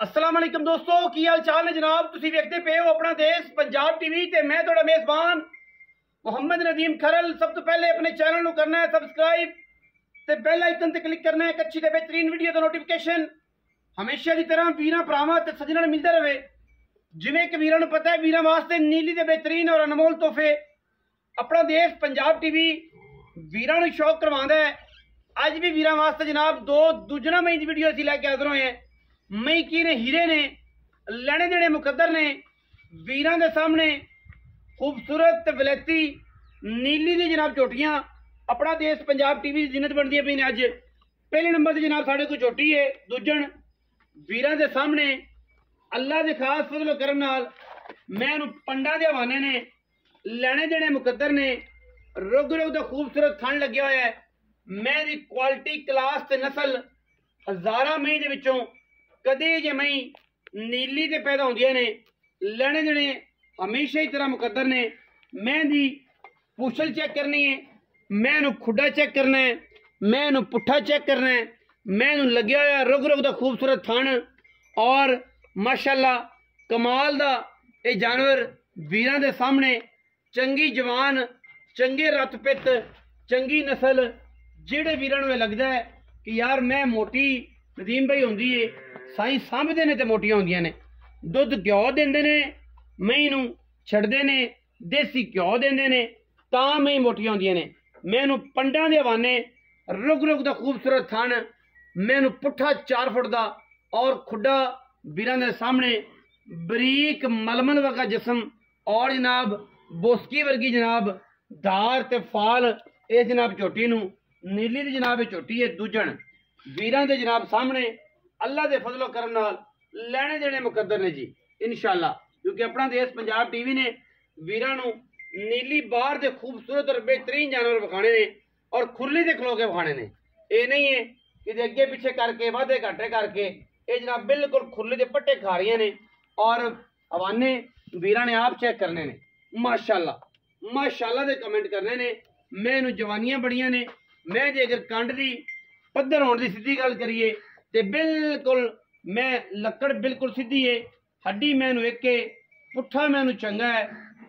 अस्सलाम वालेकुम दोस्तों, की हाल चाल है जनाब। तुसी वेखते पे हो अपना देश पंजाब टीवी ते मैं तुहाडा मेज़बान मोहम्मद नदीम खरल। सब तो पहले अपने चैनल नू करना है सबसक्राइब ते बेल आइकन ते क्लिक करना है। एक अच्छी ते बेहतरीन वीडियो दा नोटिफिकेशन हमेशा की तरह वीरां भरावां ते सज्जणां नूं मिलदा रहे। जिवें कि वीरां नूं पता है वीरां वास्ते नीली ते बेहतरीन और अनमोल तोहफे अपना देश पंजाब टीवी वीरां नूं शौक करवांदा है। अज भी वीरां वास्ते जनाब दो दूजना मई दी वीडियो असीं लैके हाज़र होए हैं। मई की ने हीरे ने लैने देने मुकद्दर ने वीरां दे सामने खूबसूरत वलैती नीली दी जनाब चोटियां अपना देश पंजाब टीवी की जिन्नत बनती पई ने। अज पहले नंबर से जनाब साढ़े कोई चोटी है दूजन वीरां दे सामने अल्लाह के खास फजल करम नाल मैं पंडा के हवाने ने लैने देने मुकद्दर ने। रुग रुग का खूबसूरत थन लग्या होया है। मैं दी क्वालिटी क्लास ते नस्ल हज़ारां मई दे विचों कदे जे मई नीली ते पैदा होंदियां ने। लैने देने हमेशा ही तरह मुकद्दर ने। मैं दी पूछल चेक करनी है, मैं खुडा चेक करना है, मैं पुट्ठा चेक करना है। मैं लग्या होया रुग रुग का खूबसूरत थन और माशाअल्लाह कमाल दा ये जानवर वीरां दे सामने चंगी जवान चंगे रत पित चंगी नस्ल जेड़े वीरां नूं लगदा है कि यार मैं मोटी नदीम भाई होंदी है साईं सामभदे ने ते मोटियां होंदियां ने। दुध घ्यो देंदे ने मई नूं छड्डदे ने देसी घ्यो देंदे ने तां मई मोटियां होंदियां ने। मैनू पंडां दे हवाने रुग रुग दा खूबसूरत थन मैनू पुट्ठा 4 फुट दा और खुडा वीरां दे सामने बरीक मलमल वर्गा जिस्म और जनाब बोसकी वर्गी जनाब धार ते फाल ये जनाब चोटी नूं नीली दी जनाब चोटी है। दूजन वीरां दे जनाब सामने अल्लाह दे फजलो करम नाल लैने देने मुकद्दर ने जी इंशाअल्लाह। क्योंकि अपना देश पंजाब टीवी ने वीरां नूं नीली बाहर दे खूबसूरत और बेहतरीन जानवर विखाने ने और खुरली दे खलो के विखाने ने। ये नहीं है कि अगे पिछे करके वाधे घाटे करके ये जनाब बिल्कुल खुरली दे पट्टे खा रही ने और हवाने वीरां ने आप चेक करने ने। माशाअल्लाह माशाअल्लाह दे कमेंट करने ने। मैं जवानियां बड़ियां ने। मैं जे अगर कंड दी पद्धर होने की सीधी गल करिए तो बिल्कुल मैं लकड़ बिल्कुल सीधी है। हड्डी मैनू एक पुट्ठा मैनू चंगा है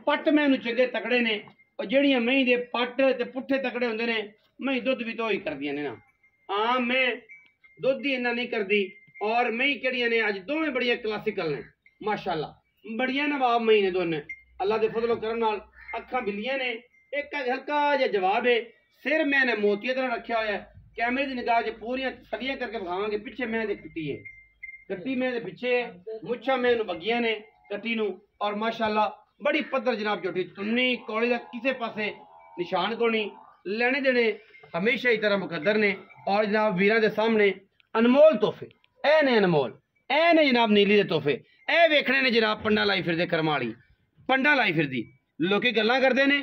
पट मैनू चंगे तकड़े ने और जड़ियाँ मई दे पट ते पुट्ठे तकड़े होंदे ने मई दुध भी तो ही करदियां ने ना। आम मैं दुध ही इन्ना नहीं करती और मई केड़ियां ने अज दोवें बड़ियां क्लासिकल ने माशाअल्लाह बड़ियां नवाब मई ने दोने अल्लाह दे फजलो करम नाल। अखां बिल्लियां ने एक हल्का जिहा जवाब है। सिर मैंने मोतिया तरह रखा होया है। कैमरे की निगाह च पूरियां सलियां करके विखावांगे। पिछे मैं कट्टी है कट्टी मैं पिछे मुच्छा मैं बगियां ने कट्टी नूं और माशाअल्लाह बड़ी पद्धर जनाब चोटी तुन्नी कौली का किसी पासे निशान को नहीं। लैने देने हमेशा ही तरह मुकद्दर ने और जनाब वीरां दे सामने अनमोल तोहफे ए ने अनमोल ए ने जनाब नीली दे तोहफे ए वेखने ने जनाब पंडा लाई फिरदे करम वाली पंडा लाई फिरदी लोकी गल्लां करदे ने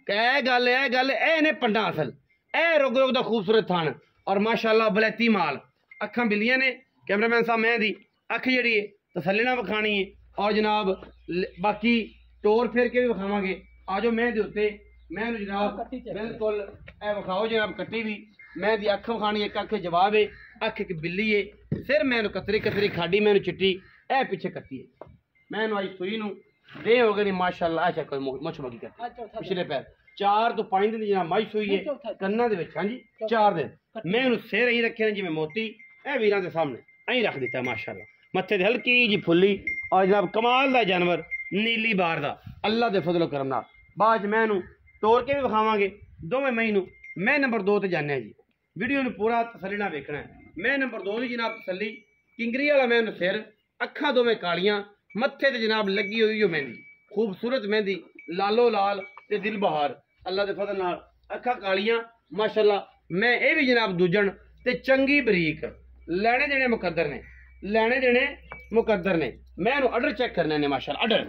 ए गल ए ने पंडा असल ए रुग रुग दा खूबसूरत थान और माशाअल्लाह बलैती माल। अखां बिल्लियां ने कैमरामैन साहब मैं दी अख जी तसल्ली नाल विखानी है और जनाब बाकी टोर फेर के भी विखावांगे। आजो मैं दे उत्ते मैं जनाब बिल्कुल ए विखाओ जनाब कट्टी भी मैं दी अख विखानी एक अख जवाब है अख एक बिल्ली है। सिर मैनू कतरी कतरी खाडी मैनू चिट्टी ए पिछे कट्टी है। मैनू अज सुई नूं दे हो गई माशाअल्लाह। अच्छा कोई मुछ मगी कट्टी पिछले पैर 4 तो 5 दिन जनाब मई सुई है कन्ना दे विच। हाँ जी 4 दिन मैं सिर अं रखे जिवें मोती ए वीरां दे सामने अं रख दिता माशाअल्लाह। मत्थे ते हल्की जी फुल्ली और जनाब कमाल दा जानवर नीली बार दा अल्लाह दे फजलो करम नाल। बाद मैं तोड़ के भी विखावांगे दोवें मई नूं। मैं नंबर 2 ते जाने जी वीडियो नूं पूरा तसल्ली नाल वेखना है। मैं नंबर 2 की जनाब तसल्ली किंगरी वाला मैं सिर अखां दोवें कालियां मत्थे ते जनाब लगी हुई हो मेहंदी खूबसूरत मेहंदी लालो लाल ते दिल बहार अल्लाह के फजल नाल अखा कालियां माशाअल्लाह। मैं ये भी जनाब दूजन ते चंगी बरीक लैने देने मुकद्दर ने लैने देने मुकद्दर ने। मैं अडर चेक करने ने माशाअल्लाह अडर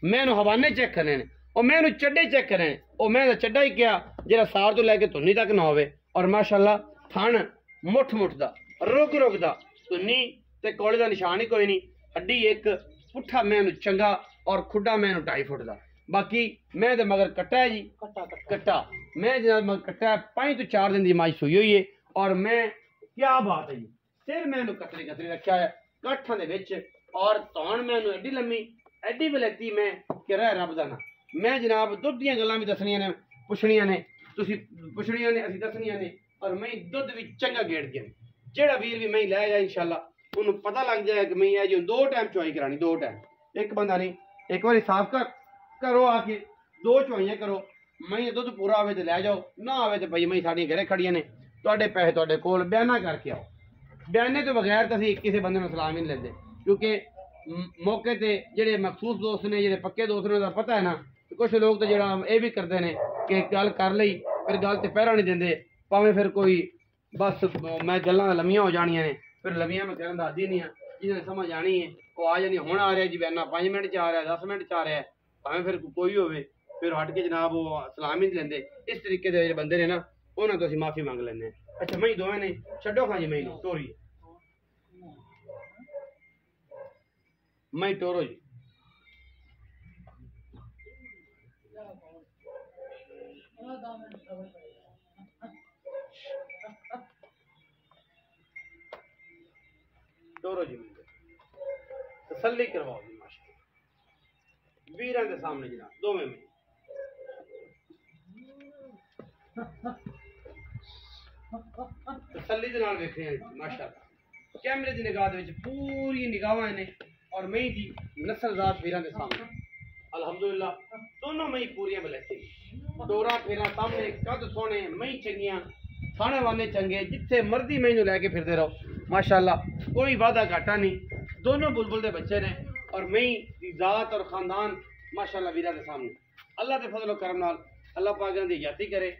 मैं हवाने चेक करने ने और मैं चड्डे चेक करने ने। और मैं चड्डा ही क्या जरा सार तो लैके धुन्नी तक ना होवे और माशाअल्लाह थन मुठ मुठ दा रुग रुग दा धुन्नी ते कौले दा निशान ही कोई नहीं। हड्डी एक पुट्ठा मैं चंगा और खुडा मैं 2.5 फुट दा। बाकी मैं तो मगर कट्टा है जी कट्टा मैं जनाब मगर कट्टा 5 तो 4 दिन की माई सुई हुई है और मैं क्या बात है जी सिर मैं कतरी कतरी रखा है काठां दे विच और तौन मैं एडी लम्मी एडी वलैती मैं कि रह रब दा ना मैं जनाब दुध दियां गल्लां भी दसनियां ने पुछनियां ने तुसी पुछनियां ने असीं दसनियां ने और मैं दुध भी चंगा गेड़ दियां जेड़ा वीर भी मैं लै जाए इंशाल्लाह उन्होंने पता लग जाए कि मैं जो 2 टाइम चुआई करानी 2 टाइम एक बंदा नहीं एक बार साफ कर करो आके 2 चुआइयां करो मैं दुध पूरा आवे तो लै जाओ ना आवे तो भाई मैं साड़ियां घरे खड़ियां ने तुहाडे पैसे तुहाडे कोल बयाना करके आओ बयाने तो बगैर तो असीं किसी बंदे नूं सलाम ही नहीं लेंदे क्योंकि मौके ते जेड़े मखसूस दोस्त ने जेड़े पक्के दोस्त ने उन्हें पता है ना कुछ लोग तो जेड़ा ये भी करते हैं कि गल कर ली फिर गल ते पैरा नहीं देंदे भावें फिर कोई बस मैं गल्लां लम्मियां हो जानियां ने फिर लम्मियां मैं करन दादी नहीं जिन्हें समझ आनी है वो आ जानी हुण आ रहा जी बयाना 5 मिनट च आ रहा 10 मिनट च आ रहा है भावें फिर कोई होवे फिर हट के जनाब वो सलाम ही नहीं लेंदे इस तरीके के बंदे ने ना उन्होंने तो असीं माफ़ी मंग लैंदे अच्छा मई दोवें ने छड्डो खां जी मई टोरी मई टोरो जी टोरो जी तसल्ली करवाओ जी माशाअल्लाह वीरां दे सामने जनाब दोवें में तसल्ली दे नाल वेख रहे हैं माशाअल्लाह कैमरे दी निगाह दे विच पूरी निगाहां ने और मई दी नस्लजात वीरां दे सामने अल्हम्दुलिल्लाह दोनों मई पूरियां बलैती डोरा फेरा सामने कद सोने मई चंगियां खाने वाले चंगे जिथे मर्जी मई नूं लैके फिरदे रहो माशाअल्लाह कोई वादा घाटा नहीं दोनों बुलबुल दे बच्चे ने और मई दी जात और खानदान माशाअल्लाह वीरां दे सामने अल्लाह दे फजल और करम नाल अल्लाह पाक दी इजाती करे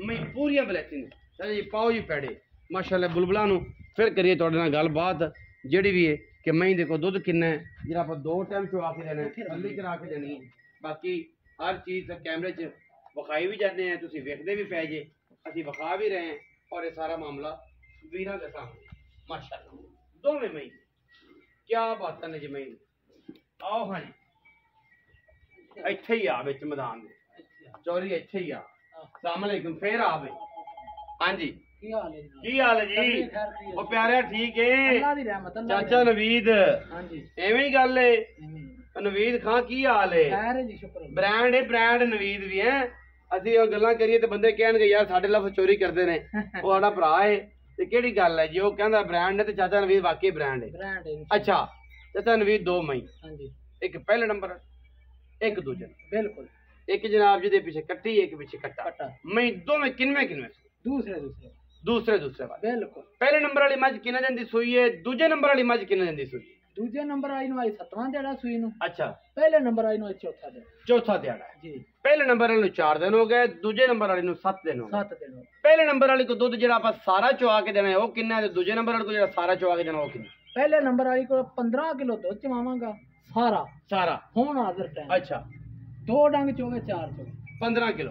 मई पूरियां बलैती ने चलो जी पाओ जी पैड़े माशाअल्लाह बुलबुलां नूं फिर करिए तुहाडे नाल गलबात जेड़ी भी है कि मई देखो दुध किन्ना है जिहड़ा आप 2 टाइम चुआ के देना है थल्ली करा के देनी है बाकी हर चीज़ कैमरे च विखाई भी जाते हैं तुसीं वेखदे भी पै जे असीं विखा भी रहे हैं और ये सारा मामला वीरां दे सामने माशाअल्लाह दोवें मई क्या बातां ने जी मई आओ हाँ जी इत्थे ही आ विच मैदान दे चौरी इत्थे ही आ अस्सलाम वालेकुम फिर आ बई हाँ जी की हाल है जी वो प्यारे ठीक है चाचा नवीद एवें ही गल है नवीद खां की हाल है ब्रांड है ब्रांड नवीद भी है असीं गल्लां करिए तो बंदे कहणगे यार साडे लफ्ज़ चोरी करदे ने वो साडा भरा है ते केड़ी गल है जी वो कहंदा ब्रांड है ते चाचा नवीद वाकई ब्रांड है अच्छा चाचा नवीद 2 मई एक पहले नंबर एक दूजे बिल्कुल एक जनाब जी दे पीछे कट्टी एक पीछे कट्टा मई दोवें किनवे दूसरे बिल्कुल पहले नंबर वाली मझ किन्ने दिन दी सूई है दूजे नंबर वाली मझ किन्ने दिन दी सूई दूजे नंबर आई नु आई 7वां दिहाड़ा सूई नु अच्छा पहले नंबर आई नु चौथा दिहाड़ा जी पहले नंबर वाले 4 दिन हो गए दूजे नंबर वाले 7 दिन हो 7 दिन पहले नंबर वाले को दुध जेड़ा आपा सारा चुआ के देना है वो किन्ना है दूजे नंबर वाले को जेड़ा सारा चुआ के देना वो किन्ना पहले नंबर वाली को 15 किलो दुध चवावांगा सारा हुण हाजिर टाइम अच्छा 2 डंग चोगे 4 चोगे 15 किलो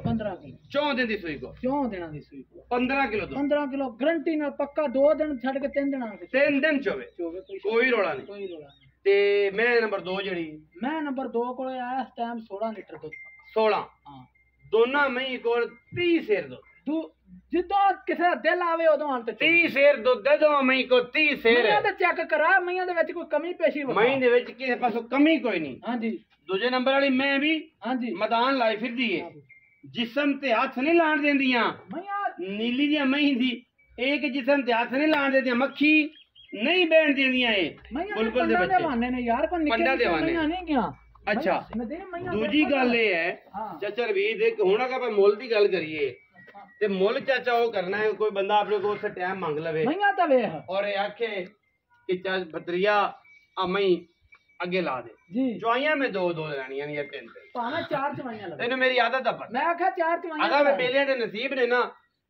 4 दिन दी सूई को 4 दिनां दी सूई को 15 किलो गारंटी नाल पक्का 2 दिन छड़ के 3 दिन आके 3 दिन चोवे कोई रोला नहीं ते मैं नंबर 2 जड़ी मैं नंबर 2 को इस टाइम 16 लीटर दूध 16 हां दोना मई को 30 सेर दूध जिद्दों किसे दिल आवे उदों आल ते 30 सेर दूध दे दो मई को 30 सेर मैं ते चेक करा मईयां दे विच कोई कमी पेशी मई दे विच किसे पासों कमी कोई नहीं हां जी दूजे नंबर वाली मैं भी हां जी मैदान लाई फिरदी है जिस्म ते हाथ नहीं लाण देंदियां नीली दी मई दी एक जिस्म ते हाथ नहीं लाण देंदियां मक्खी नहीं बैठ देंदियां ए बुलबुल दे बच्चे बहाने ने यार पर पंडा दे बहाने नहीं गया अच्छा दूजी गल ये है चाचा रवीद एक हुण अगर मुल दी गल करिए ते मुल चाचा वो करना है कोई बंदा अपने को उससे टाइम मांग लवे मईया ता वेख और ये आखे कि चाचा भतरिया आ मई अगे ला दे जी चवाइयां में 2 लेनियां या 3 पाना 4 चवाइयां लगे तेनू मेरी आदत है मैं आखा 4 चवाइयां अगर मैं बेलियां दे नसीब ने ना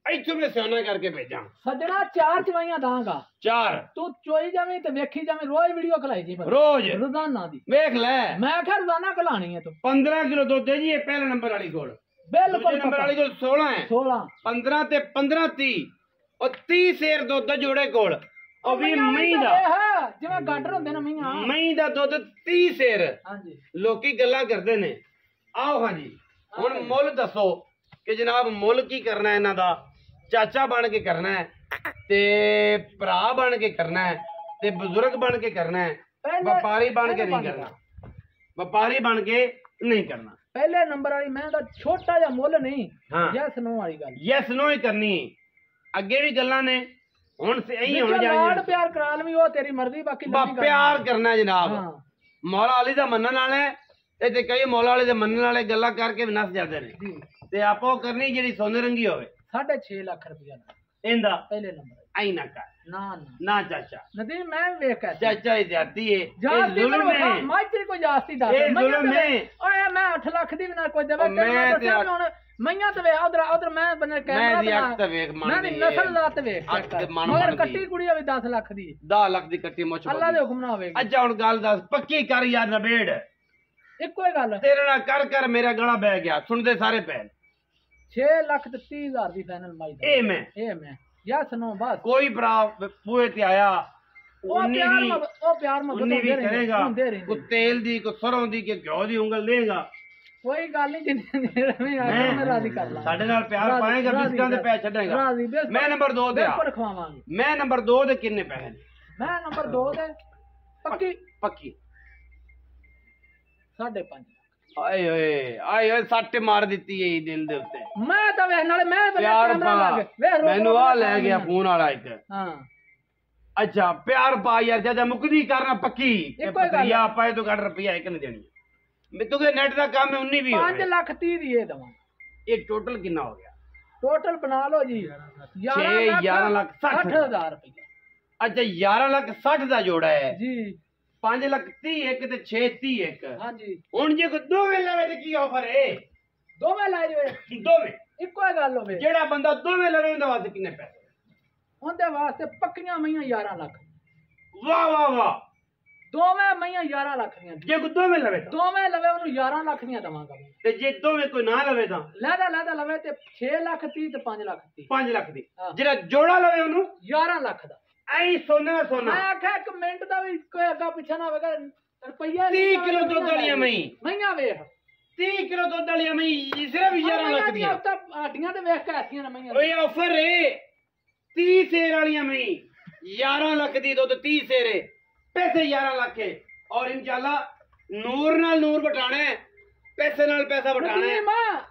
इथों मैं सोना करके भेजा सजना 4 चवाइयां दांगा 4 तू चोई जावे ते वेखी जावे रोज वीडियो खलाई जी रोज रोजाना दी देख ले मैं आखा रोजाना खलानी है तू 15 किलो दूध है जी ये पहले नंबर वाली कोल बिल्कुल नंबर वाली कोल 16 है 16 15 ते 15 30 और 30 सेर दूध जोड़े कोल और भी मई दा जिवें गाडर हुंदे ना मईयां मई दा दूध 30 सेर हां जी लोकी गल्लां करदे ने आओ हां जी हुन मुल दसो कि जनाब मुल की करना है इन्हां दा चाचा बन के करना है ते भरा बन के करना है ते बुजुर्ग बन के करना है व्यापारी बन के नहीं करना, व्यापारी बन के नहीं करना। पहले नंबर वाली मैं तो छोटा जा मुੱਲ नहीं। हाँ यस नो वाली गल, यस नो ही करनी। अगे भी गल्लां ने हुण से यही होने लाड प्यार करा लवी, वो तेरी मर्जी, बाकी प्यार करना है जनाब। मौला अली दा मनन वाले ते कई मौला अली दे मनन वाले गल्लां करके भी नस जाते ने ते आपो करनी जेडी सोने रंगी होवे। 6.5 लाख रुपया इंदा पहले नंबर आई ना कर ना ना चाचा नदीम, मैं वेख के चाचा ही जाती है जास्ती जुल्म है, माइत्री को जास्ती दा ये जुल्म है। ओए मैं 8 लाख दी भी ना कोई देवे, मैं ते हुन मैया ते वे उधर मैं बने कैमरा मैं दी अख ते वेख मैं मान दी नस्ल दा ते वेख अख ते मान मगर दी कट्टी कुड़ी भी 10 लाख दी 10 लाख दी कट्टी मुछ अल्लाह दे हुक्म ना होवे। अच्छा हुन गल दस पक्की कर यार नबेड़, इको ही गल तेरे नाल कर मेरा गला बह गया। सुनदे सारे पैन 6 लाख ते 30 हजार दी फाइनल माई दा ए मैं यस नो बस। कोई भरा बूहे ते आया ओ प्यार उन्नी भी करेगा, को तेल दी को सरों दी के घ्यो दी उंगल लेगा, कोई गल नहीं जिन्ने मैं राजी कर ला। साडे नाल प्यार पाएगा, बिस्कां दे पैसे छड्डेगा। राजी मैं नंबर 2 दे बिल्कुल खवावांगे। मैं नंबर 2 दे किन्ने पैसे ने? मैं नंबर 2 दे पक्की पक्की 5.5 आए ओए सੱਟ मार ਦਿੱਤੀ है दिल दे उत्ते। मैं तो वे नाले मैं प्यार पा मैनू आ ले गया फोन वाला एक। हां अच्छा प्यार पा यार ज्यादा मुकदी करना पक्की या पाए तो 8 रुपया एक नहीं देनी। मैं तो नेट का काम है 19 भी 5 लाख 30 दी दवा। ये टोटल कितना हो गया? टोटल बना लो जी 11 लाख 60 हजार रुपया। अच्छा 11 लाख 60 का जोड़ा है जी। 5 लाख 30 एक ते 6 30 एक। हां जी हुन जे को दोवें लवे ते की ऑफर है? दोवें ला जो दोवें इको गल होवे। जेड़ा बंदा दोवें लवे उनदे वास्ते कितने पैसे? उनदे वास्ते पक्कियां मईयां 11 लाख। वाह वाह वाह दोवें मईयां 11 लाख दियां। जे को दोवें लवे तो दोवें लवे उन्हें 11 लाख दियां दवांगा। ते जे दोवें कोई ना लवे तां लैदा लवे ते 6 लाख 30 ते 5 लाख 30। 5 लाख दी। जेड़ा जोड़ा लवे उन्हें 11 लाख दा। ऐ सोना सोना मैं आख्या एक मिनट दा भी कोई अग्गा पिछा ना होवेगा। रुपया 30 किलो दुध वालियां मई मईयां वेख 30 किलो दुध वालियां मई सिर्फ 11 लाख दी। हड्डियां ते वेख के ऐसियां ना मईयां। ओए ऑफर है 30 सेर वालियां मई 11 लाख दी दुध 30 सेर पैसे 11 लाख है। और इंशाल्लाह नूर नाल नूर बटाना है, पैसे नाल पैसा बटाना है।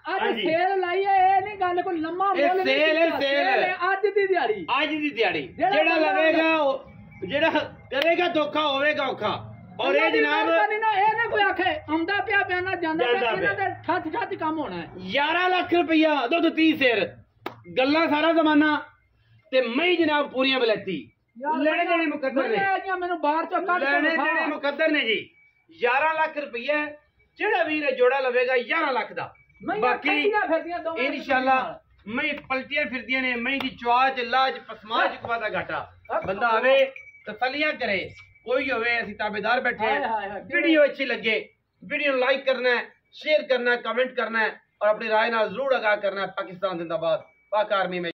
आज सेल लाई है, ए नहीं गल कोई लम्मा मोल सेल है सेल आज दी दिहाड़ी जेड़ा लवेगा जेड़ा करेगा धोखा होवेगा औखा। और ये जनाब ए ना कोई आखे आंदा पिया बयाना जांदा पिया, इना दे ठच ठच काम होना है। 11 लाख रुपया दुध 30 सेर गल्ला सारा जमाना ते मई जनाब पूरियां बलैती लेने देने मुकद्दर ने। मैनू बाहर चो कढ लेने देने मुकद्दर ने जी। 11 लाख रुपया जेड़ा वीर जोड़ा लवेगा 11 लाख दा। बाकी इंशाल्लाह मई पलटियां फिरदियां ने, मई दी चवाज लाज पसमाज कुवा दा घाटा। बंदा आवे तसलियां करे, कोई होवे असी ताबेदार बैठे हैं। वीडियो अच्छी लगे वीडियो लाइक करना है, शेयर करना है, कमेंट करना है और अपनी राय नाल जरूर आगाह करना है। पाकिस्तान जिंदाबाद, पाक आर्मी में